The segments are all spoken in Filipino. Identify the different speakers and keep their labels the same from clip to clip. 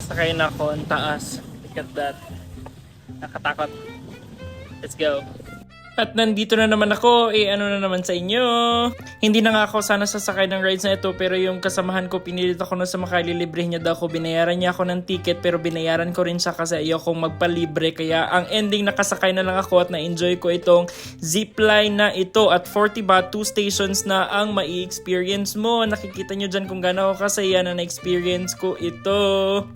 Speaker 1: Sakay na ako, ang taas. Look at that. Nakatakot. Let's go. At nandito na naman ako, ano na naman sa inyo. Hindi na nga ako sana sasakay ng rides na ito, pero yung kasamahan ko, pinilit ako na sa makalilibre niya daw ako. Binayaran niya ako ng ticket, pero binayaran ko rin siya kasi ayokong magpalibre. Kaya ang ending, nakasakay na lang ako at na-enjoy ko itong zipline na ito. At 40 baht, 2 stations na ang mai-experience mo. Nakikita nyo dyan kung gaano ako kasaya na na-experience ko ito.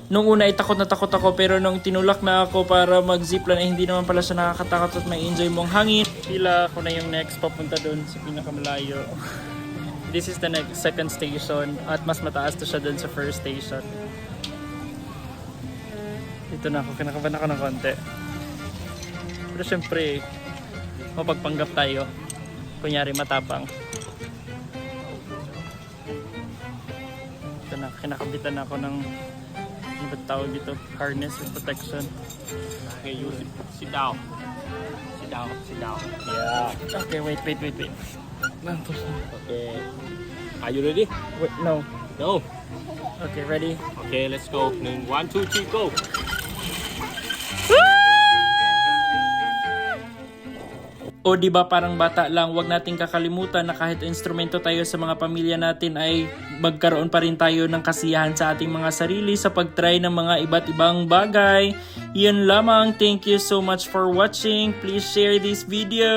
Speaker 1: Nung una, takot na takot ako, pero nung tinulak na ako para mag-zipline, ay hindi naman pala siya nakakatakot at may-enjoy mong hangin. Pila ako na yung next papunta doon sa pinakamalayo. This is the next second station at mas mataas to siya doon sa first station. Dito na ako, kinakabahan ako ng konti. Pero syempre, mapagpanggap tayo. Kunyari matapang. Ito na, kinakabitan ako ng ano ba tawag dito? Harness with protection.
Speaker 2: Okay, you sit down. Sit down. Yeah.
Speaker 1: Okay, wait.
Speaker 2: Okay. Are you ready?
Speaker 1: Wait, no.
Speaker 2: No.
Speaker 1: Okay, ready?
Speaker 2: Okay, let's go. 1, 2, 3, go.
Speaker 1: O di ba parang bata lang, wag nating kakalimutan na kahit instrumento tayo sa mga pamilya natin ay magkaroon pa rin tayo ng kasiyahan sa ating mga sarili sa pagtry ng mga iba't ibang bagay. Yun lamang. Thank you so much for watching. Please share this video.